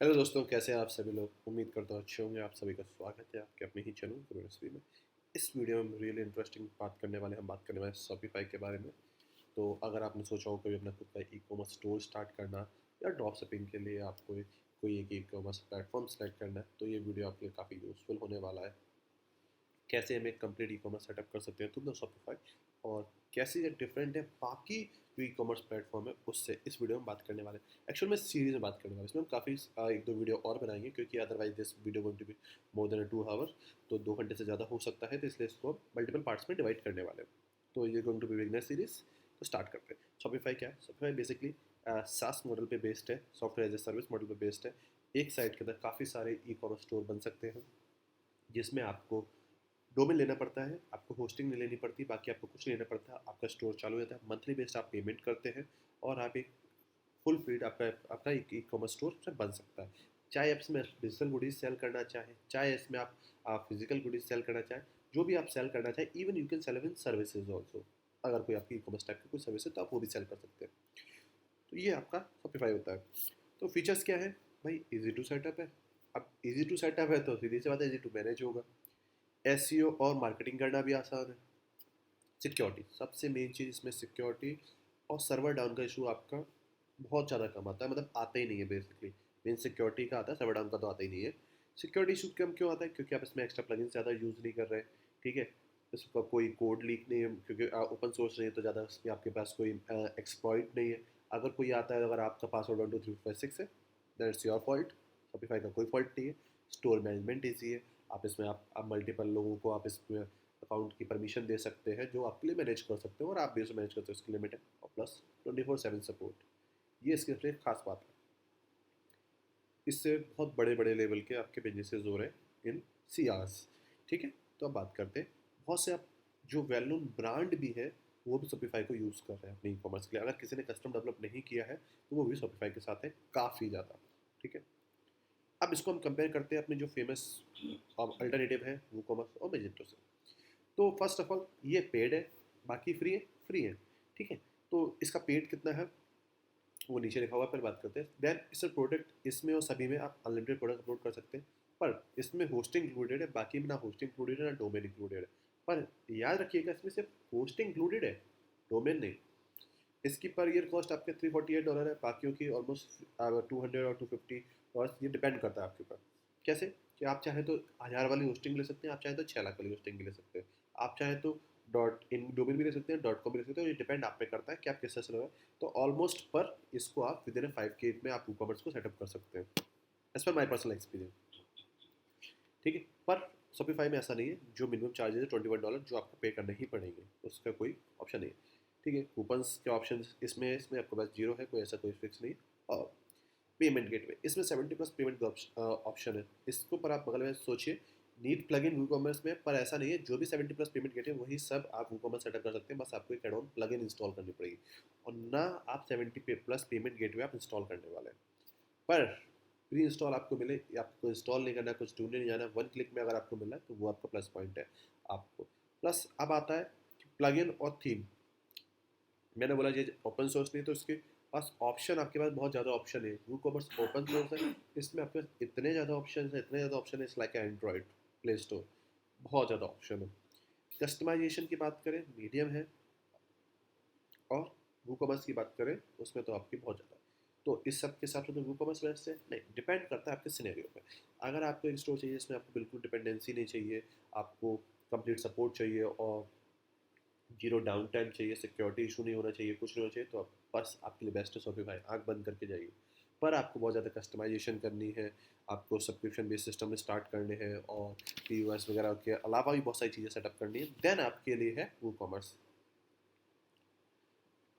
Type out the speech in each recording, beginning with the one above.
Hello दोस्तों, कैसे हैं आप सभी लोग। उम्मीद करता हूँ अच्छे होंगे। आप सभी का स्वागत है आपके अपने ही चैनल क्यूरियोसिटी में। इस वीडियो में रियली इंटरेस्टिंग बात करने वाले शॉपिफाई के बारे में। तो अगर आपने सोचा हो कभी अपना खुद का ई कॉमर्स स्टोर स्टार्ट करना या ड्रॉप शिपिंग के लिए आपको कोई एक ई कॉमर्स प्लेटफॉर्म सेलेक्ट करना है, तो ये वीडियो आपके लिए काफ़ी यूज़फुल होने वाला है। कैसे हम एक कंप्लीट ई कॉमर्स सेटअप कर सकते हैं थ्रू द शॉपिफाई, और कैसे ये डिफरेंट है बाकी जो ई कॉमर्स प्लेटफॉर्म है उससे, इस वीडियो में बात करने वाले हैं। एक्चुअल में सीरीज में बात करने वाले हैं। इसमें हम काफ़ी एक दो वीडियो और बनाएंगे, क्योंकि otherwise this video going to be more than 2 hour, तो 2 घंटे से ज़्यादा हो सकता है। तो इसलिए इसको मल्टीपल पार्ट्स में डिवाइड करने वाले हैं। तो ये going to be beginner series. तो स्टार्ट करते हैं। शॉपिफाई क्या है? शॉपिफाई बेसिकली सास मॉडल पे बेस्ड है, software as a service model पे बेस्ड है। एक साइट के अंदर काफ़ी सारे ई कॉमर्स स्टोर बन सकते हैं, जिसमें आपको डोमेन लेना पड़ता है, आपको होस्टिंग नहीं लेनी पड़ती, बाकी आपको कुछ नहीं लेना पड़ता। आपका स्टोर चालू हो जाता है, मंथली बेस्ड आप पेमेंट करते हैं, और आप एक फुल फीड आपका अपना एक ई कॉमर्स स्टोर बन सकता है। चाहे आप इसमें डिजिटल गुडीज सेल करना चाहें, चाहे इसमें आप फिजिकल गुडीज सेल करना चाहें, जो भी आप सेल करना चाहें, even you can sell in services also. अगर कोई आपकी ई कॉमर्स टाइप की कोई सर्विस है तो आप वो भी सेल कर सकते हैं। तो ये आपका शॉपिफाई होता है। तो फीचर्स क्या है भाई? इजी टू सेटअप है। अब इजी टू सेटअप है तो सीधी सी बात है, इजी टू मैनेज होगा। एसईओ और मार्केटिंग करना भी आसान है। सिक्योरिटी सबसे मेन चीज़ इसमें, सिक्योरिटी और सर्वर डाउन का इशू आपका बहुत ज़्यादा कम आता है, मतलब आता ही नहीं है बेसिकली। मेन सिक्योरिटी का आता है, सर्वर डाउन का तो आता ही नहीं है। सिक्योरिटी इशू कम क्यों आता है? क्योंकि आप इसमें एक्स्ट्रा प्लगइन ज़्यादा यूज़ नहीं कर रहे हैं। ठीक है, इसका कोई कोड लीक नहीं है, क्योंकि ओपन सोर्स नहीं है, तो ज़्यादा इसमें आपके पास कोई एक्सप्लॉइट नहीं है। अगर कोई आता है, अगर आपका पासवर्ड 1 2 3 4 5 6 है, that it's your fault. Shopify का कोई फॉल्ट नहीं है। स्टोर मैनेजमेंट ईजी है। आप इसमें आप मल्टीपल लोगों को आप इसमें अकाउंट की परमिशन दे सकते हैं, जो आपके लिए मैनेज कर सकते हो, और आप भी उसे मैनेज करते हो, इसकी लिमिट है। और प्लस 24/7 सपोर्ट, ये इसके सबसे खास बात है। इससे बहुत बड़े बड़े लेवल के आपके बिजनेसेस हो रहे हैं इन सीआरस। ठीक है, तो अब बात करते हैं। बहुत से आप जो वेल नोन ब्रांड भी है, वो भी शॉपिफाई को यूज़ कर रहे हैं अपने ई कॉमर्स के लिए। अगर किसी ने कस्टम डेवलप नहीं किया है तो वो भी शॉपिफाई के साथ है, काफ़ी ज़्यादा। ठीक है, अब इसको हम कंपेयर करते हैं अपने जो फेमस अल्टरनेटिव है वो कॉमर्स और मेजेंटो से। तो फर्स्ट ऑफ ऑल ये पेड है, बाकी फ्री है। फ्री है, ठीक है। तो इसका पेड कितना है वो नीचे लिखा हुआ है, पहले बात करते हैं। देन इस प्रोडक्ट, इसमें और सभी में आप अनलिमिटेड प्रोडक्ट अपलोड कर सकते हैं, पर इसमें होस्टिंग इंक्लूडेड है, बाकी में ना होस्टिंग इंक्लूडेड है ना डोमेन इंक्लूडेड है। पर याद रखिएगा, इसमें सिर्फ होस्टिंग इंक्लूडेड है, डोमेन नहीं। इसकी पर ईयर कॉस्ट आपके $348 है, बाकियों की ऑलमोस्ट 200 और 250 डॉलर। ये डिपेंड करता है आपके ऊपर। कैसे कि आप चाहे तो 1000 वाली होस्टिंग ले सकते हैं, आप चाहे तो 6 लाख वाली होस्टिंग ले सकते हैं, आप चाहे तो डॉट इन डोमेन भी ले सकते हैं, .com भी ले सकते हैं। ये डिपेंड आप पे करता है कि आप किस तरह से लगाए। तो ऑलमोस्ट पर इसको आप विद इन 5K में आप ई कॉमर्स को सेटअप कर सकते हैं, as per my personal experience. ठीक है, पर शॉपिफाई में ऐसा नहीं है। जो मिनिमम चार्जेस है $21, जो आपको पे करने ही पड़ेंगे, उसका कोई ऑप्शन नहीं है। ठीक है, कूपन्स के ऑप्शन इसमें है, इसमें आपके पास जीरो है, कोई ऐसा कोई फिक्स नहीं। और पेमेंट गेटवे, इसमें 70+ पेमेंट ऑप्शन है। इसके ऊपर आप बगल में सोचिए, नीड प्लग इन कॉमर्स में, पर ऐसा नहीं है। जो भी 70+ पेमेंट गेटवे वही सब आप कॉमर्स सेटअप कर सकते हैं, बस आपको एक add on plug in install करनी पड़ेगी, और ना आप 70+ पेमेंट गेटवे आप इंस्टॉल करने वाले हैं। पर प्री इंस्टॉल आपको मिले, आपको इंस्टॉल नहीं करना, कुछ ढूंढने नहीं जाना, 1 क्लिक में अगर आपको मिला है तो वो आपका प्लस पॉइंट है आपको। प्लस अब आता है प्लगइन और थीम। मैंने बोला ये ओपन सोर्स नहीं, तो इसके पास ऑप्शन, आपके पास बहुत ज़्यादा ऑप्शन है। वो कॉमर्स ओपन सोर्स है, इसमें आपके पास इतने ज़्यादा ऑप्शन है, इतने ज़्यादा ऑप्शन है, it's like Android play store. बहुत ज़्यादा ऑप्शन है। कस्टमाइजेशन की बात करें, मीडियम है। और वो कॉमर्स की बात करें, उसमें तो आपकी बहुत ज़्यादा। तो इस सब के हिसाब से तो वो कॉमर्स बेस्ट है नहीं, डिपेंड करता है आपके सिनेरियो पे। अगर आपको एक स्टोर चाहिए जिसमें आपको बिल्कुल डिपेंडेंसी नहीं चाहिए, आपको कंप्लीट सपोर्ट चाहिए, और जीरो डाउन टाइम चाहिए, सिक्योरिटी इशू नहीं होना चाहिए, कुछ नहीं होना चाहिए, तो आप बस आपके लिए बेस्ट है शॉपिफाई, आँख बंद करके जाइए। पर आपको बहुत ज़्यादा कस्टमाइजेशन करनी है, आपको सब्सक्रिप्शन बेस्ड सिस्टम में स्टार्ट करने हैं, और POS वगैरह के अलावा भी बहुत सारी चीज़ें सेटअप करनी है, देन आपके लिए है वो कॉमर्स।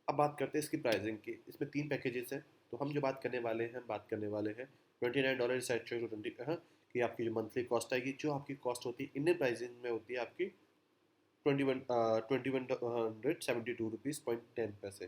अब बात करते हैं इसकी प्राइसिंग की। इसमें 3 पैकेजेस हैं। तो हम जो बात करने वाले हैं, हम बात करने वाले हैं $29 सेट टू 20, हाँ, कि आपकी जो मंथली कॉस्ट आएगी, जो आपकी कॉस्ट होती है इंडियन प्राइसिंग में होती है आपकी 2172 रुपीज़.10 पैसे।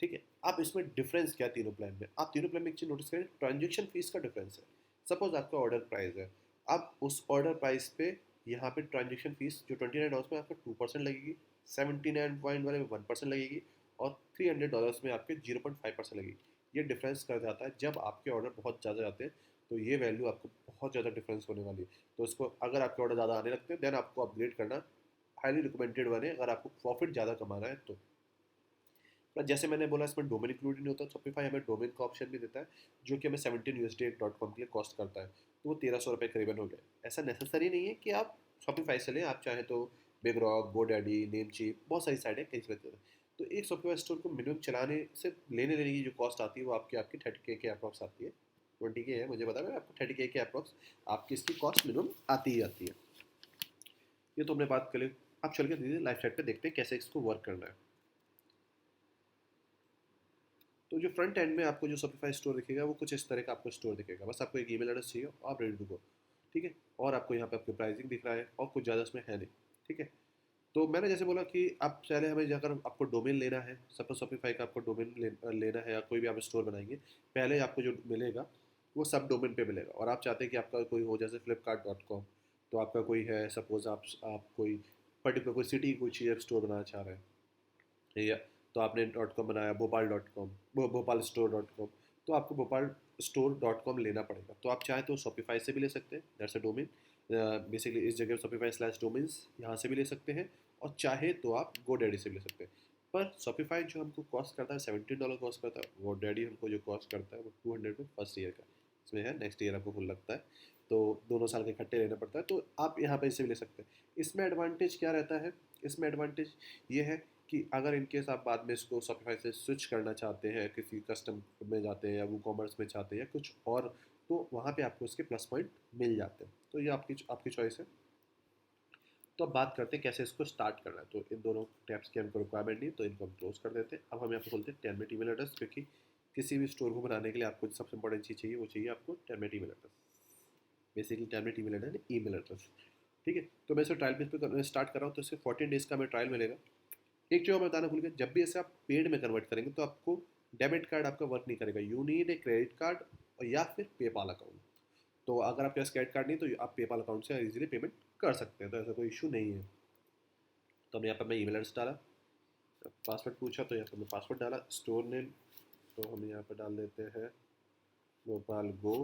ठीक है, अब इसमें डिफरेंस क्या है तीनों प्लान में? आप तीनों प्लान में एक चीज़ नोटिस करें, ट्रांजेक्शन फीस का डिफरेंस है। सपोज आपका ऑर्डर प्राइस है, अब उस ऑर्डर प्राइस पे यहाँ पे ट्रांजेक्शन फीस जो $29 में आपका 2% लगेगी, 79 पॉइंट वाले में 1% लगेगी, और $300 में आपके 0.5% लगेगी। ये डिफरेंस कर जाता है जब आपके ऑर्डर बहुत ज़्यादा जाते हैं, तो ये वैल्यू आपको बहुत ज़्यादा डिफरेंस होने वाली है। तो इसको अगर आपके ऑर्डर ज़्यादा आने लगते हैं देन आपको अपग्रेड करना हाईली रिकमेंडेड बने, अगर आपको प्रॉफिट ज़्यादा कमाना है तो। पर जैसे मैंने बोला इसमें डोमेन इंक्लूड नहीं होता, शॉपिफाई हमें डोमेन का ऑप्शन भी देता है, जो कि हमें 17 USD.com के लिए कॉस्ट करता है, तो वो 1300 रुपये करीबन हो गया। ऐसा नेसेसरी नहीं है कि आप शॉपिफाई से लें, आप चाहें तो बिग रॉक, गोडैडी, नेमचीप, बहुत सारी साइटें कहीं से लेते हैं। तो एक शॉपिफाई स्टोर को मिनिमम चलाने से लेने देने की जो कॉस्ट आती है वो आपकी आपकी 30K के अप्रॉक्स आती है। 20K है मुझे पता है, आपको 30K के अप्रॉक्स आपकी इसकी कॉस्ट मिनिमम आती ही आती है। ये तो हमने बात कर ली। अब चल के धीरे लाइफ साइड पे देखते हैं कैसे इसको वर्क करना है। तो जो फ्रंट एंड में आपको जो शॉपिफाई स्टोर दिखेगा वो कुछ इस तरह का आपको स्टोर दिखेगा। बस आपको एक ईमेल एड्रेस चाहिए और आप रेडी टू गो। ठीक है, और आपको यहाँ पे आपकी प्राइसिंग दिख रहा है और कुछ ज़्यादा इसमें है नहीं। ठीक है, तो मैंने जैसे बोला कि आप पहले हमें जाकर आपको डोमेन लेना है, सपोज शॉपिफाई का आपको डोमेन लेना है या कोई भी आप स्टोर बनाएंगे, पहले आपको जो मिलेगा वो सब डोमेन पे मिलेगा। और आप चाहते हैं कि आपका कोई हो जैसे flipkart.com, तो आपका कोई है सपोज आप कोई पर्टिकुलर कोई सिटी कोई चीज़ स्टोर बनाना चाह रहे हैं, या तो आपने .com बनाया, भोपाल.com, भोपाल स्टोर.com, तो आपको भोपाल स्टोर.com लेना पड़ेगा। तो आप चाहे तो शॉपिफाई से भी ले सकते हैं, दैट्स अ डोमेन। बेसिकली इस जगह shopify/domains यहाँ से भी ले सकते हैं, और चाहे तो आप GoDaddy से भी ले सकते हैं। पर शॉपिफाई जो हमको कॉस्ट करता है $17 कॉस्ट करता है, GoDaddy हमको जो कॉस्ट करता है वो 200 में फर्स्ट ईयर का, इसमें है नेक्स्ट ईयर आपको फुल लगता है, तो दोनों साल के इकट्ठे लेना पड़ता है। तो आप यहाँ पर इसे भी ले सकते हैं। इसमें एडवांटेज क्या रहता है, इसमें एडवांटेज ये है कि अगर इनकेस आप बाद में इसको शॉपिफाई से स्विच करना चाहते हैं, किसी कस्टम में जाते हैं या वो कॉमर्स में चाहते हैं या कुछ और, तो वहाँ पे आपको इसके प्लस पॉइंट मिल जाते हैं। तो ये आपकी आपकी चॉइस है। तो अब बात करते हैं कैसे इसको स्टार्ट करना है। तो इन दोनों टैब्स की हमको रिक्वायरमेंट नहीं, तो इनको हम क्लोज कर देते हैं। अब हम यहाँ पे खोलते हैं टेलमेट ईमेल एड्रेस, क्योंकि किसी भी स्टोर को बनाने के लिए आपको जो सबसे इंपॉर्टेंट चीज़ चाहिए वो चाहिए आपको Telmate email address. Basically Telmate email address email address. ठीक है, तो मैं इसे ट्रायल बेस पे स्टार्ट कर रहा हूँ, तो इससे 14 डेज़ का हमें ट्रायल मिलेगा। एक चीज़ मैं बताना भूल गया, जब भी ऐसे आप पेड में कन्वर्ट करेंगे तो आपको डेबिट कार्ड आपका वर्क नहीं करेगा, you need a credit card और या फिर पेपाल अकाउंट। तो अगर आपके पास क्रेडिट कार्ड नहीं तो आप पेपाल अकाउंट से इजीली पेमेंट कर सकते हैं, तो ऐसा कोई इशू नहीं है। तो हम यहाँ पर मैं ईमेल एड्रेस डाला, पासवर्ड पूछा तो यहाँ पर मैं पासवर्ड डाला, स्टोर नेम तो हम यहाँ पर डाल देते हैं भोपाल गो,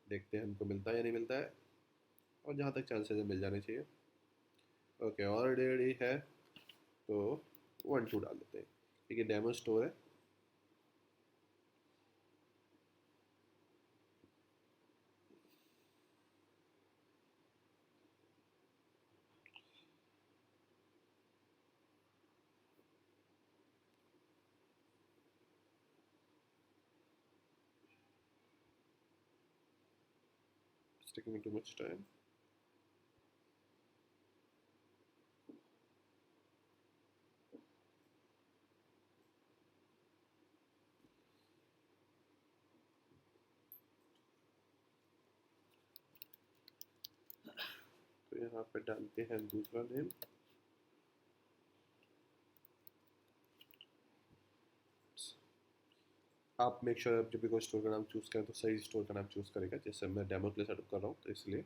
देखते हैं हमको मिलता है या नहीं मिलता है, और जहाँ तक चांसेस है मिल जाने चाहिए। ओके, ऑलरेडी है तो 1 2 डाल देते हैं, ठीक है, डेमो स्टोर है। It's taking too much time. तो यहाँ पे डालते हैं दूसरा नेम, आप मेक श्योर आप जब भी कोई स्टोर का नाम चूज़ करें तो सही स्टोर का नाम चूज़ करेगा, जैसे मैं डेमो के लिए सेटअप कर रहा हूँ तो इसलिए।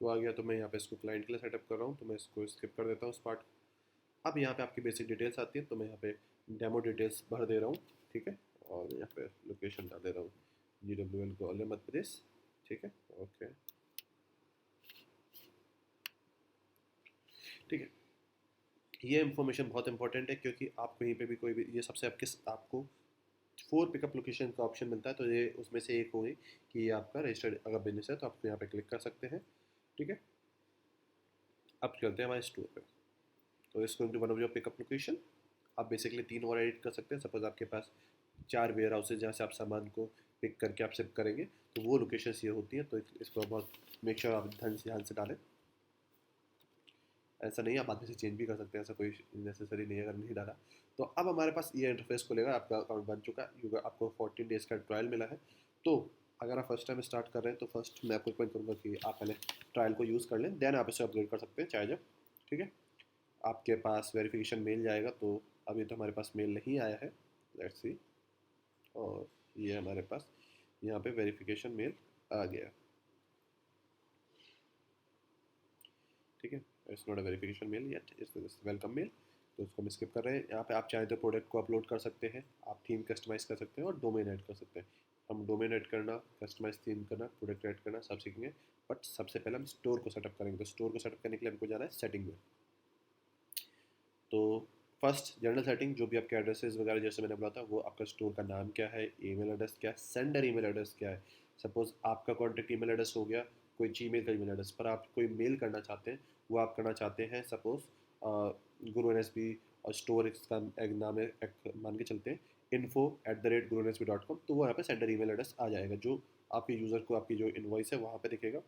तो आ गया, तो मैं यहाँ पे इसको क्लाइंट के लिए सेटअप कर रहा हूँ, तो मैं इसको स्किप कर देता हूँ उस पार्ट। अब यहाँ पे आपकी बेसिक डिटेल्स आती है, तो मैं यहाँ पे डेमो डिटेल्स भर दे रहा हूँ। ठीक है, और यहाँ पे लोकेशन डाल दे रहा हूँ GWL ग्वालियर मध्य प्रदेश। ठीक है, ओके, ठीक है। ये इन्फॉर्मेशन बहुत इंपॉर्टेंट है, क्योंकि आप कहीं पे भी कोई भी ये सबसे आपको 4 पिकअप लोकेशन का ऑप्शन मिलता है, तो ये उसमें से एक होगी कि ये आपका रजिस्टर्ड अगर बिजनेस है तो आप यहाँ पे क्लिक कर सकते हैं। ठीक है, अब चलते हैं हमारे स्टोर पे। तो इसको to one of your pickup location, आप बेसिकली 3 और एडिट कर सकते हैं। सपोज आपके पास 4 वेयर हाउसेज जहाँ से आप सामान को पिक करके आप शिप करेंगे, तो वो लोकेशन ये होती हैं। तो इसको बहुत मेक श्योर आप ध्यान से डालें। ऐसा नहीं है, आप बाद में से चेंज भी कर सकते हैं, ऐसा कोई नेसेसरी नहीं है अगर नहीं डाला। तो अब हमारे पास ये इंटरफेस खुलेगा, आपका अकाउंट बन चुका है, आपको 14 डेज़ का ट्रायल मिला है। तो अगर आप फर्स्ट टाइम स्टार्ट कर रहे हैं तो फर्स्ट मैं आपको रिकमेंड करूँगा कि आप पहले ट्रायल को यूज़ कर लें, देन आप इसे अपग्रेड कर सकते हैं चाहे जब। ठीक है, आपके पास वेरिफिकेशन मेल जाएगा, तो अभी तो हमारे पास मेल नहीं आया है, लेट्स सी। और ये हमारे पास यहाँ पे वेरिफिकेशन मेल आ गया। ठीक है, it's not a verification mail yet, it's welcome mail. तो उसको हम स्किप कर रहे हैं। यहाँ पे आप चाहें तो प्रोडक्ट को अपलोड कर सकते हैं, आप थीम कस्टमाइज़ कर सकते हैं और डोमेन ऐड कर सकते हैं। हम डोमेन ऐड करना, कस्टमाइज थीम करना, प्रोडक्ट ऐड करना सब सीखेंगे। बट सबसे पहले हम स्टोर को सेटअप करेंगे। तो स्टोर को सेटअप करने के लिए हमको जाना है सेटिंग में। तो फर्स्ट जनरल सेटिंग, जो भी आपके एड्रेसेस वगैरह जैसे मैंने बोला था, वो आपका स्टोर का नाम क्या है, ईमेल एड्रेस क्या है, सेंडर ईमेल एड्रेस क्या है। सपोज आपका कॉन्टैक्ट ईमेल एड्रेस हो गया कोई जीमेल का ईमेल एड्रेस, पर आप कोई मेल करना चाहते हैं, वो आप करना चाहते हैं सपोज गुरु NSB और स्टोर इसका एक नाम है, एक मान के चलते हैं info@gurunsb.com। तो वो यहाँ पे सेंडर ईमेल एड्रेस आ जाएगा, जो आपके यूज़र को आपकी जो इन्वॉइस है वहाँ पे दिखेगा।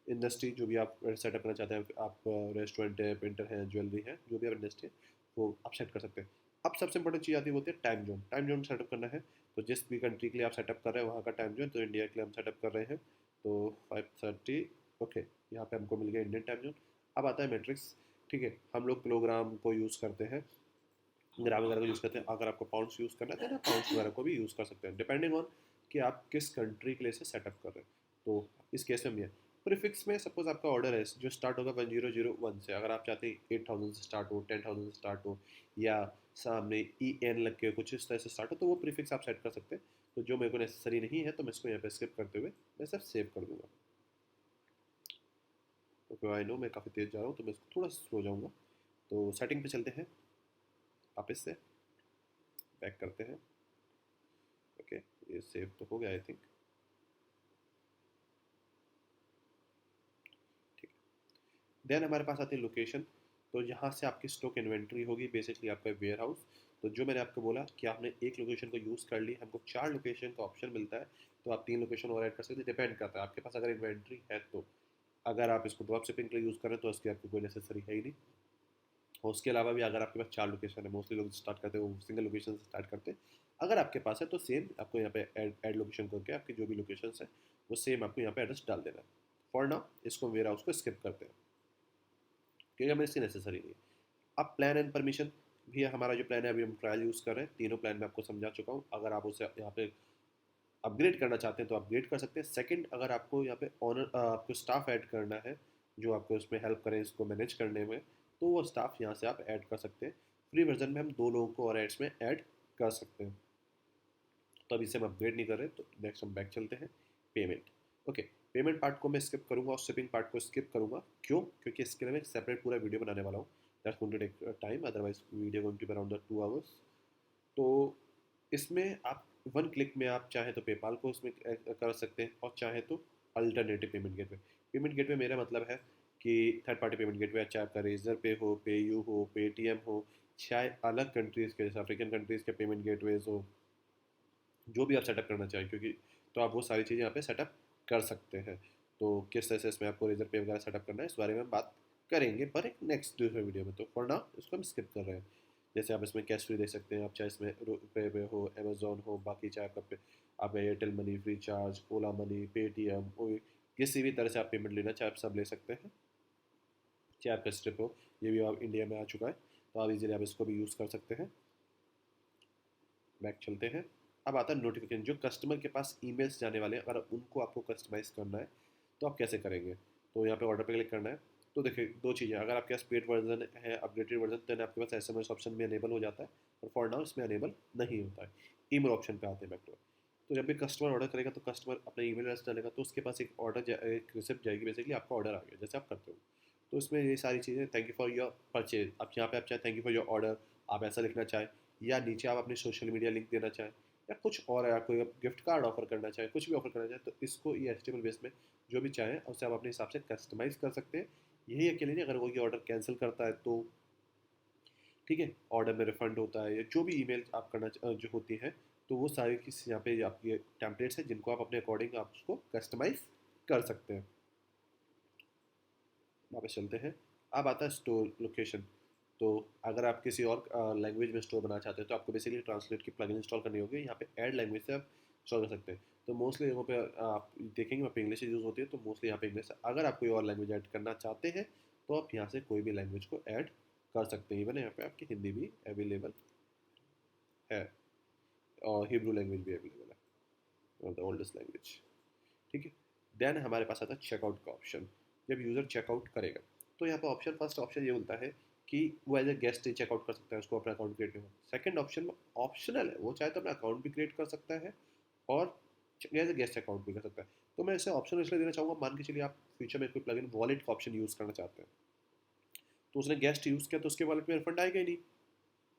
इंडस्ट्री जो भी आप सेटअप करना चाहते हैं, आप रेस्टोरेंट है, प्रिंटर है, ज्वेलरी है, जो भी आप इंडस्ट्री है वो आप सेट कर सकते हैं। अब सबसे इंपॉर्टेंट चीज़ आती है, वो होती है time zone. Time zone setup करना है, तो जिस भी कंट्री के लिए आप सेटअप कर रहे हैं वहाँ का टाइम जोन, तो इंडिया के लिए हम सेटअप कर रहे हैं तो 5:30। ओके, यहाँ पे हमको मिल गया इंडियन टाइम जोन। अब आता है मैट्रिक्स। ठीक है, हम लोग किलोग्राम को यूज़ करते हैं, ग्राम वगैरह को यूज़ करते हैं। अगर आपको पाउंड्स यूज़ करना है तो पाउंड्स वगैरह को भी यूज़ कर सकते हैं, डिपेंडिंग ऑन कि आप किस कंट्री के लिए से सेटअप कर रहे हैं। तो इस केस में भी है प्रीफिक्स में। सपोज आपका ऑर्डर है जो स्टार्ट होगा 1001 से, अगर आप चाहते हैं 8000 से स्टार्ट हो, 10,000 से स्टार्ट हो, या सामने EN लग के कुछ इस तरह से स्टार्ट हो, तो वो प्रीफिक्स आप सेट कर सकते हैं। तो जो मेरे को नेसेसरी नहीं है तो मैं इसको यहाँ पे स्किप करते हुए मैं सिर्फ सेव कर दूँगा। ओके, आई नो मैं काफ़ी तेज़ जा रहा हूँ तो मैं इसको थोड़ा स्लो जाऊँगा। तो सेटिंग पे चलते हैं, वापस से बैक करते हैं। ओके, ये सेव तो हो गया आई थिंक। ठीक है, देन हमारे पास आती है लोकेशन। तो यहाँ से आपकी स्टॉक इन्वेंट्री होगी, बेसिकली आपका वेयर हाउस। तो जो मैंने आपको बोला कि आपने एक लोकेशन को यूज़ कर ली, हमको 4 लोकेशन का ऑप्शन मिलता है, तो आप 3 लोकेशन और ऐड कर सकते हैं, डिपेंड करता है आपके पास अगर इन्वेंट्री है तो। अगर आप इसको ड्रॉप शिपिंग के लिए यूज़ करें तो इसकी आपको कोई नेसेसरी है ही नहीं। और उसके अलावा भी अगर आपके पास 4 लोकेशन है, मोस्टली लोग स्टार्ट करते हैं वो सिंगल लोकेशन से स्टार्ट करते हैं। अगर आपके पास है तो सेम आपको यहाँ पे ऐड लोकेशन करके आपकी जो भी लोकेशन है वो सेम आपको यहाँ पे एड्रेस डाल देना है। फॉर नाउ इसको वेयर हाउस को स्किप करते हैं क्योंकि हमें इसकी नेसेसरी नहीं है। अब प्लान एंड परमिशन भी हमारा जो प्लान है, अभी हम ट्रायल यूज़ कर रहे हैं, तीनों प्लान मैं आपको समझा चुका हूँ। अगर आप उसे यहाँ पे अपग्रेड करना चाहते हैं तो अपग्रेड कर सकते हैं। सेकंड, अगर आपको यहाँ पे ऑनर आपको स्टाफ ऐड करना है जो आपको इसमें हेल्प करें इसको मैनेज करने में, तो वो स्टाफ यहाँ से आप ऐड कर सकते हैं। फ्री वर्जन में हम 2 लोगों को और एड्स में ऐड कर सकते हैं। तो अभी इसे हम अपग्रेड नहीं कर रहे, तो नेक्स्ट हम बैक चलते हैं। पेमेंट। ओके, पेमेंट पार्ट को मैं स्किप करूँगा और शिपिंग पार्ट को स्किप करूँगा। क्यों? क्योंकि इसके लिए मैं एक सेपरेट पूरा वीडियो बनाने वाला हूँ। That's going to take time, otherwise video going to be around 2 hours. तो इसमें आप वन क्लिक में आप चाहे तो पेपाल को इसमें कर सकते हैं और चाहे तो alternative payment gateway. Payment gateway मेरा मतलब है कि थर्ड पार्टी पेमेंट गेटवे, चाहे आपका रेजर पे हो, पेयू हो, पेटीएम हो, चाहे अलग कंट्रीज़ के जैसे अफ्रीकन कंट्रीज़ के पेमेंट गेटवेज हो, जो भी आप सेटअप करना चाहें, क्योंकि तो आप वो सारी चीज़ें यहाँ पे सेटअप कर सकते हैं। तो किस तरह से इसमें आपको रेजर पे वगैरह सेटअप करना है इस बारे में हम बात करेंगे पर एक नेक्स्ट दूसरे वीडियो में। तो फॉर नाउ इसको हम स्किप कर रहे हैं। जैसे आप इसमें कैश फ्री देख सकते हैं, आप चाहे इसमें पे हो, अमेजोन हो, बाकी चाहे आपका आप एयरटेल मनी, फ्री चार्ज, ओला मनी, पेटीएम, किसी भी तरह से आप पेमेंट लेना चाहे आप सब ले सकते हैं। चाहे आपका स्ट्रिप हो, ये भी आप इंडिया में आ चुका है, तो आप इजीली आप इसको भी यूज़ कर सकते हैं। बैक चलते हैं। अब आता है नोटिफिकेशन। जो कस्टमर के पास ईमेल्स जाने वाले हैं, अगर उनको आपको कस्टमाइज़ करना है तो आप कैसे करेंगे? तो यहाँ पे ऑर्डर पे क्लिक करना है। तो देखिए दो चीज़ें, अगर आपके पास पेड वर्जन है, अपडेटेड वर्जन, तो आपके पास SMS ऑप्शन भी अनेबल हो जाता है, और फॉर नाउ इसमें अनेबल नहीं होता है। ईमेल ऑप्शन पे आते हैं बैक टू। तो जब भी कस्टमर ऑर्डर करेगा तो कस्टमर अपना ईमेल एड्रेस डालेगा, तो उसके पास एक एक रिसिप्ट जाएगी, बेसिकली आपका ऑर्डर आ गया जैसे आप करते हो। तो इसमें ये सारी चीज़ें, thank you for your purchase, अब यहाँ पे आप चाहे thank you for your order आप ऐसा लिखना चाहें, या नीचे आप अपनी सोशल मीडिया लिंक देना चाहें, या कुछ और या कोई गिफ्ट कार्ड ऑफर करना चाहें, कुछ भी ऑफर करना चाहें, तो इसको ये HTML बेस में जो भी चाहें उसे आप अपने हिसाब से कस्टमाइज़ कर सकते हैं। यही अकेले नहीं, अगर वो ये ऑर्डर कैंसिल करता है तो ठीक है, ऑर्डर में रिफंड होता है, या जो भी ईमेल आप करना जो होती है, तो वो सारी किस यहाँ पे आपके टेम्पलेट्स हैं जिनको आप अपने अकॉर्डिंग आप उसको कस्टमाइज़ कर सकते हैं। वापस चलते हैं। अब आता है स्टोर लोकेशन। तो अगर आप किसी और लैंग्वेज में स्टोर बनाना चाहते हैं तो आपको बेसिकली ट्रांसलेट की प्लगइन इंस्टॉल करनी होगी। यहाँ पे ऐड लैंग्वेज से आप इंस्टॉल कर सकते हैं। तो मोस्टली यहाँ पे आप देखेंगे वहाँ पे इंग्लिश यूज़ होती है, तो मोस्टली यहाँ पे इंग्लिश है। अगर आप कोई और लैंग्वेज ऐड करना चाहते हैं तो आप यहाँ से कोई भी लैंग्वेज को ऐड कर सकते हैं। इवन यहाँ पे आपकी हिंदी भी अवेलेबल है। और हिब्रू लैंग्वेज भी अवेलेबल है, one of the oldest language. ठीक है। देन हमारे पास आता है चेकआउट का ऑप्शन। जब यूज़र चेकआउट करेगा तो यहाँ पे फर्स्ट ऑप्शन ये मिलता है कि वो एज ए गेस्ट चेकआउट कर सकता है, उसको अपना अकाउंट क्रिएट करना। सेकंड ऑप्शन में ऑप्शनल है, वो चाहे तो अपना अकाउंट भी क्रिएट कर सकता है और एज ए गेस्ट अकाउंट भी कर सकता है। तो मैं इसे ऑप्शन इसलिए देना चाहूँगा, मान के चलिए आप फ्यूचर में कोई प्लगइन वॉलेट का ऑप्शन यूज़ करना चाहते हैं, तो उसने गेस्ट यूज़ किया तो उसके वॉलेट में रिफंड आएगा ही नहीं।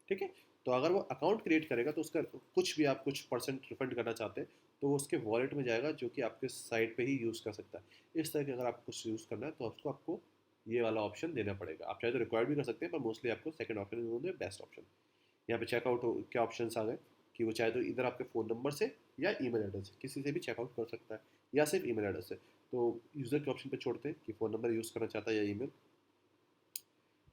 ठीक है। तो अगर वो अकाउंट क्रिएट करेगा तो उसका कुछ भी, आप कुछ परसेंट रिफंड करना चाहते हैं तो वो उसके वॉलेट में जाएगा, जो कि आपके साइट पे ही यूज़ कर सकता है। इस तरह के अगर आपको कुछ यूज़ करना है तो आपको ये वाला ऑप्शन देना पड़ेगा। आप चाहे तो रिक्वायर्ड भी कर सकते हैं, पर मोस्टली आपको सेकंड ऑप्शन बेस्ट ऑप्शन। यहाँ पे चेकआउट के ऑप्शन आ गए कि वो चाहे तो इधर आपके फ़ोन नंबर से या ईमेल एड्रेस से, किसी से भी चेकआउट कर सकता है, या सिर्फ ईमेल एड्रेस से। तो यूज़र के ऑप्शन पे छोड़ते हैं कि फ़ोन नंबर यूज़ करना चाहता है या ईमेल।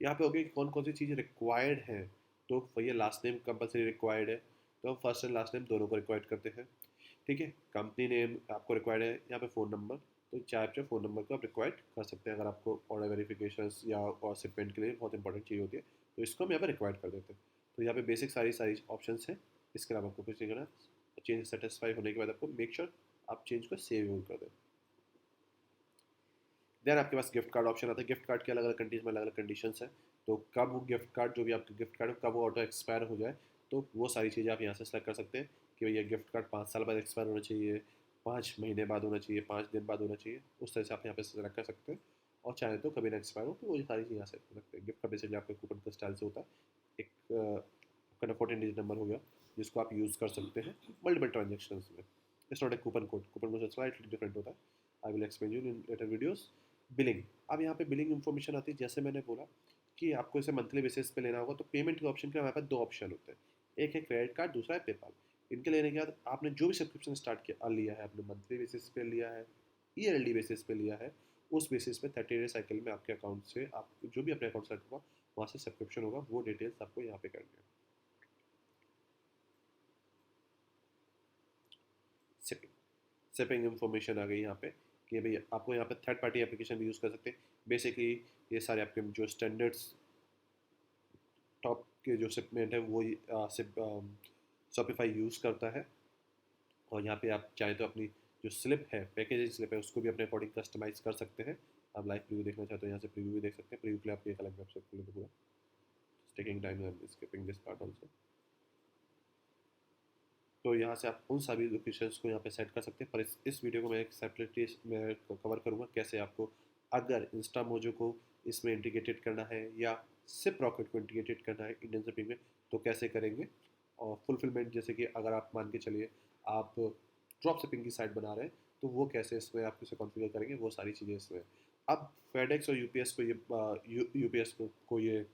यहाँ पे हो गया कि कौन कौन सी चीज़ें रिक्वायर्ड हैं। तो भैया लास्ट नेम कंपलसरी रिक्वायर्ड है, तो हम फर्स्ट एंड लास्ट नेम दोनों को रिक्वायर्ड करते हैं। ठीक है। कंपनी नेम आपको रिक्वायर्ड है, यहाँ पे फ़ोन नंबर, तो चाहे आप फ़ोन नंबर को आप रिक्वायर्ड कर सकते हैं अगर आपको ऑर्डर वेरिफिकेशन या और शिपमेंट के लिए बहुत इंपॉर्टेंट चीज़ होती है, तो इसको हम यहाँ पर रिक्वायर्ड कर देते हैं। तो यहाँ पे बेसिक सारी ऑप्शन हैं। इसके अलावा आपको कुछ नहीं करना। चेंज सेटिस्फाई होने के बाद आपको मेक श्योर आप चेंज को सेव कर दें। देन आपके पास गिफ्ट कार्ड ऑप्शन आता है। गिफ्ट कार्ड के अलग अलग कंट्रीज में अलग अलग कंडीशंस हैं, तो कब वो गिफ्ट कार्ड, जो भी आपका गिफ्ट कार्ड कब वो ऑटो एक्सपायर हो जाए, तो वो सारी चीज़ें आप यहाँ से सेलेक्ट कर सकते हैं कि भैया गिफ्ट कार्ड 5 साल बाद एक्सपायर होना चाहिए, 5 महीने बाद होना चाहिए, 5 दिन बाद होना चाहिए। उस तरह से आप यहाँ पे सेलेक्ट कर सकते हैं, और चाहे तो कभी ना एक्सपायर हो तो वो सारी चीज़ यहाँ से रखते हैं। गिफ्ट का बेसिकली आपके कूपन का स्टाइल से होता है। एक आपका 14 डिजिट नंबर हो गया, जिसको आप यूज़ कर सकते हैं मल्टीपल ट्रांजेक्शन में। It's not a coupon code, coupon code slightly different होता है। I will explain you in later videos. Billing, अब यहाँ पे बिलिंग इन्फॉर्मेशन आती है। जैसे मैंने बोला कि आपको इसे मंथली बेसिस पे लेना होगा, तो पेमेंट के ऑप्शन के हमारे पास दो ऑप्शन होते हैं, एक है क्रेडिट कार्ड, दूसरा है पेपाल। इनके लेने के बाद आपने जो भी सब्सक्रिप्शन स्टार्ट किया लिया है, आपने मंथली बेसिस पे लिया है, ईयरली बेसिस पे लिया है, उस बेसिस पे 30 डे साइकिल में आपके अकाउंट से आप जो भी अपने अकाउंट सेट होगा वहाँ से सब्सक्रिप्शन होगा, वो डिटेल्स आपको यहाँ पे करनी है। शिपिंग, शिपिंग इन्फॉर्मेशन आ गई यहाँ पे कि भाई आपको यहाँ पे थर्ड पार्टी एप्लीकेशन भी यूज़ कर सकते हैं। बेसिकली ये सारे आपके जो स्टैंडर्ड्स टॉप के जो शिपमेंट है वो शॉपिफाई यूज़ करता है। और यहाँ पे आप चाहें तो अपनी जो स्लिप है, पैकेजिंग स्लिप है, उसको भी अपने अकॉर्डिंग कस्टमाइज कर सकते हैं। आप लाइव प्रीव्यू देखना चाहते हो यहाँ से प्रीव्यू भी देख सकते हैं। प्रीव्यू के लिए आपको एक अलग वेबसाइट खोलना होगा। Taking time and skipping this part also. तो यहाँ से आप उन सभी लोकेशंस को यहाँ पे सेट कर सकते हैं, पर इस वीडियो को मैं एक सेपरेटली मैं कवर करूँगा कैसे आपको, अगर इंस्टा मोजो को इसमें इंटीग्रेटेड करना है या सिप रॉकेट को इंटीग्रेटेड करना है इंडियन शिपिंग में, तो कैसे करेंगे। और फुलफिलमेंट, जैसे कि अगर आप मान के चलिए आप ड्रॉप शिपिंग की साइट बना रहे हैं, तो वो कैसे इसमें आप इसे कॉन्फ़िगर करेंगे, वो सारी चीज़ें इसमें। अब फेडेक्स और यूपीएस को यूपीएस को ये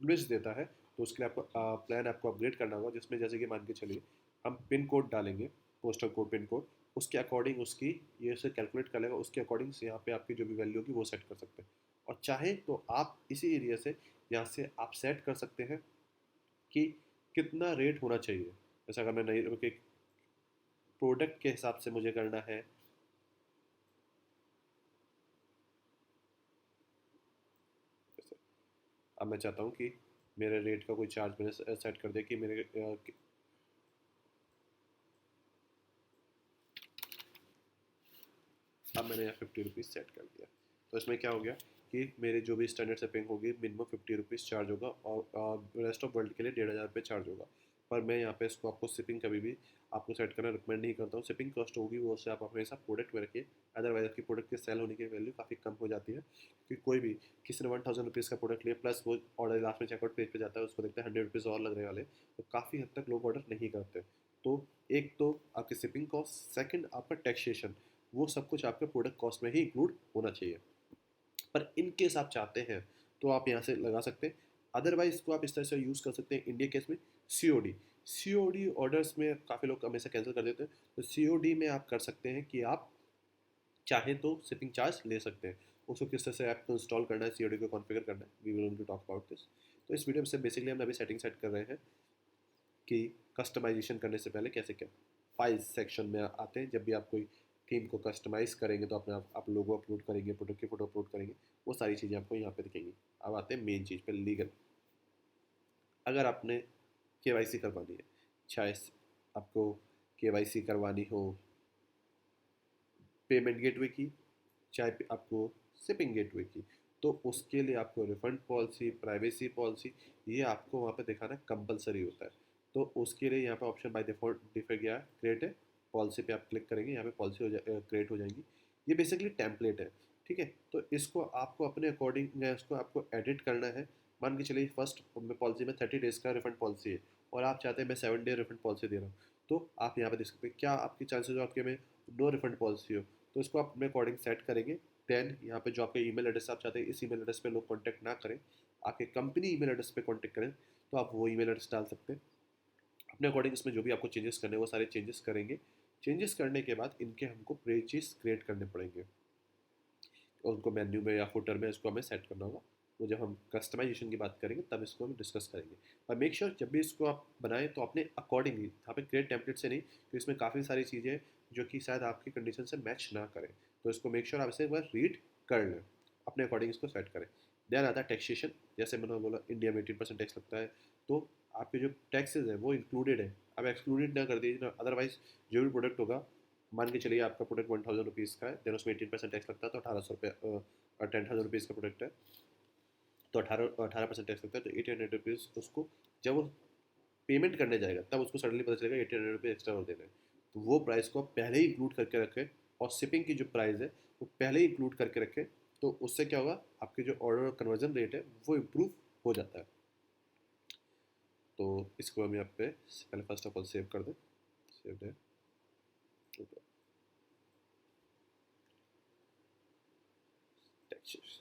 लिस्ट देता है, तो उसके लिए आपको प्लान आपको अपग्रेड करना होगा, जिसमें जैसे कि मान के चलिए हम पिन कोड डालेंगे, पोस्टल कोड, पिन कोड, उसके अकॉर्डिंग उसकी ये उसे कैलकुलेट कर लेगा, उसके अकॉर्डिंग से यहाँ पे आपकी जो भी वैल्यू होगी वो सेट कर सकते हैं। और चाहे तो आप इसी एरिया से यहाँ से आप सेट कर सकते हैं कि कितना रेट होना चाहिए। जैसे अगर मैं नहीं प्रोडक्ट के हिसाब से मुझे करना है, जैसे अब मैं चाहता हूँ कि मेरे रेट का कोई चार्ज मैंने सेट कर दिया कि मेरे अब मैंने यहाँ 50 रुपीज़ सेट कर दिया। तो इसमें क्या हो गया कि मेरे जो भी स्टैंडर्ड शिपिंग होगी मिनिमम 50 रुपीज़ चार्ज होगा, और रेस्ट ऑफ वर्ल्ड के लिए 1500 रुपये चार्ज होगा। पर मैं यहाँ पे इसको आपको शिपिंग कभी भी आपको सेट करना रिकमेंड नहीं करता हूँ। शिपिंग कॉस्ट होगी वो उससे आप हमेशा प्रोडक्ट में रखिए, अदरवाइज आपकी प्रोडक्ट के सेल होने की वैल्यू काफ़ी कम हो जाती है। क्योंकि कोई भी किसी ने 1000 रुपीज़ का प्रोडक्ट लिया, प्लस वो ऑर्डर लास्ट में चेकआउट पेज पे जाता है, उसको देखते हैं 100 रुपीज़ और लगने वाले, तो काफ़ी हद तक लोग ऑर्डर नहीं करते। तो एक तो आपकी शिपिंग कॉस्ट, सेकंड आपका टैक्सेशन, वो सब कुछ आपके प्रोडक्ट कॉस्ट में ही इंक्लूड होना चाहिए। पर इन केस आप चाहते हैं तो आप यहाँ से लगा सकते हैं, अदरवाइज इसको आप इस तरह से यूज़ कर सकते हैं। इंडिया केस में सी ओ डी ऑर्डर्स में काफ़ी लोग हमेशा कैंसिल कर देते हैं, तो सी में आप कर सकते हैं कि आप चाहें तो शिपिंग चार्ज ले सकते हैं। उसको किस तरह से ऐप को इंस्टॉल करना है, सी को कॉन्फ़िगर करना है, we will going to talk about this. तो इस वीडियो में से बेसिकली हम अभी सेटिंग सेट कर रहे हैं कि कस्टमाइजेशन करने से पहले कैसे क्या। फाइल्स सेक्शन में आते हैं, जब भी आप कोई थीम को कस्टमाइज़ करेंगे तो अपने आप लोगो अपलोड करेंगे, प्रोडक्ट की फ़ोटो अपलोड करेंगे, वो सारी चीज़ें आपको यहाँ पे दिखेंगी। अब आते हैं मेन चीज़ पे, लीगल। अगर आपने केवाईसी करवानी है, चाहे आपको केवाईसी करवानी हो पेमेंट गेटवे की, चाहे आपको शिपिंग गेटवे की, तो उसके लिए आपको रिफंड पॉलिसी, प्राइवेसी पॉलिसी, ये आपको वहाँ पे दिखाना कंपलसरी होता है। तो उसके लिए यहाँ पे ऑप्शन बाय डिफॉल्ट दिख गया क्रिएट है पॉलिसी पे आप क्लिक करेंगे, यहाँ पे पॉलिसी क्रिएट हो जाएंगी। ये बेसिकली टेम्पलेट है, ठीक है। तो इसको आपको अपने अकॉर्डिंग इसको आपको एडिट करना है। मान के चलिए फर्स्ट पॉलिसी में 30 डेज का रिफंड पॉलिसी है और आप चाहते हैं मैं 7 डे रिफंड पॉलिसी दे रहा हूँ, तो आप यहाँ पे देख सकते हैं क्या आपके चांसेस हो आपके में नो रिफंड पॉलिसी हो। तो इसको आप अपने अकॉर्डिंग सेट करेंगे। देन यहाँ पे जो आपके ईमेल एड्रेस आप चाहते हैं इस ईमेल एड्रेस पे लोग कांटेक्ट ना करें, आपके कंपनी ईमेल एड्रेस पे कांटेक्ट करें, तो आप वो ईमेल एड्रेस डाल सकते हैं। अपने अकॉर्डिंग इसमें जो भी आपको चेंजेस करने हैं वो सारे चेंजेस करेंगे। चेंजेस करने के बाद इनके हमको पेजेस क्रिएट करने पड़ेंगे और उनको मेन्यू में या फुटर में इसको हमें सेट करना होगा। वो जब हम कस्टमाइजेशन की बात करेंगे तब इसको हम डिस्कस करेंगे। और मेक श्योर जब भी इसको आप बनाएं तो अपने अकॉर्डिंगली यहाँ पे क्रिएट टेम्पलेट से नहीं, तो इसमें काफ़ी सारी चीज़ें जो कि शायद आपकी कंडीशन से मैच ना करें, तो इसको मेक श्योर आप इसे एक बार रीड कर लें, अपने अकॉर्डिंग इसको सेट करें। देन आता है टैक्सेशन। जैसे मैंने बोला इंडिया में 18% टैक्स लगता है, तो आपके जो टैक्सेस है वो इंक्लूडेड है, अब एक्सक्लूडेड ना कर दीजिए, अदरवाइज जो भी प्रोडक्ट होगा, मान के चलिए आपका प्रोडक्ट 1000 रुपीज़ का है, देन उसमें 18% टैक्स लगता है, तो 1800 रुपये, 10,000 रुपीज़ का प्रोडक्ट है तो 18% टैक्स लगता है, तो 1800 रुपीज़ उसको जब वो पेमेंट करने जाएगा तब उसको सडनली पता चलेगा 1800 रुपये एक्स्ट्रा और देना है। तो वो प्राइस को आप पहले ही इंक्लूड करके रखें और शिपिंग की जो प्राइस है वो पहले ही इंक्लूड करके रखें, तो उससे क्या होगा आपके जो ऑर्डर कन्वर्जन रेट है वो इम्प्रूव हो जाता है। तो इसको हम यहाँ पे पहले फर्स्ट ऑफ ऑल सेव कर दें। सेव है टैक्सेस।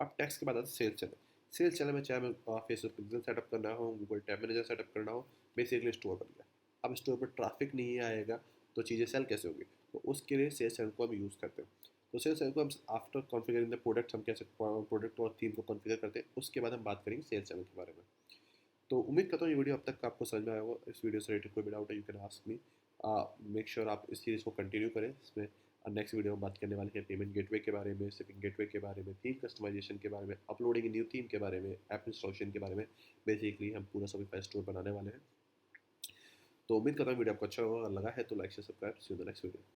अब टैक्स के बाद आता है सेल्स चैनल। सेल्स चैनल में चाहे मैं फेसबुक पिक्सल सेटअप करना हो, गूगल टैग मैनेजर सेटअप करना हो, बेसिकली स्टोर बन गया। अब स्टोर पर ट्रैफिक नहीं आएगा तो चीज़ें सेल कैसे होगी, तो उसके लिए सेल्स चैनल को हम यूज़ करते हैं। तो सेल्स चैनल को हम आफ्टर कॉन्फ़िगरिंग द प्रोडक्ट हम कैसे प्रोडक्ट और थीम को कॉन्फ़िगर करते हैं, उसके बाद हम बात करेंगे सेल्स चैनल के बारे में। तो उम्मीद करता हूँ ये वीडियो अब तक आपको समझ में आया होगा। इस वीडियो से रिलेटेड कोई भी डाउट है you can ask me. Make sure आप इस चीज़ को कंटिन्यू करें। इसमें नेक्स्ट वीडियो में बात करने वाले हैं पेमेंट गेटवे के बारे में, शिपिंग गेटवे के बारे में, थीम कस्टमाइजेशन के बारे में, अपलोडिंग न्यू थीम के बारे में, ऐप इंस्टॉलेशन के बारे में। बेसिकली हम पूरा शॉपिफाई स्टोर बनाने वाले हैं। तो उम्मीद करता हूँ वीडियो आपको अच्छा होगा, अगर लगा है तो लाइक से subscribe. See you in the next video.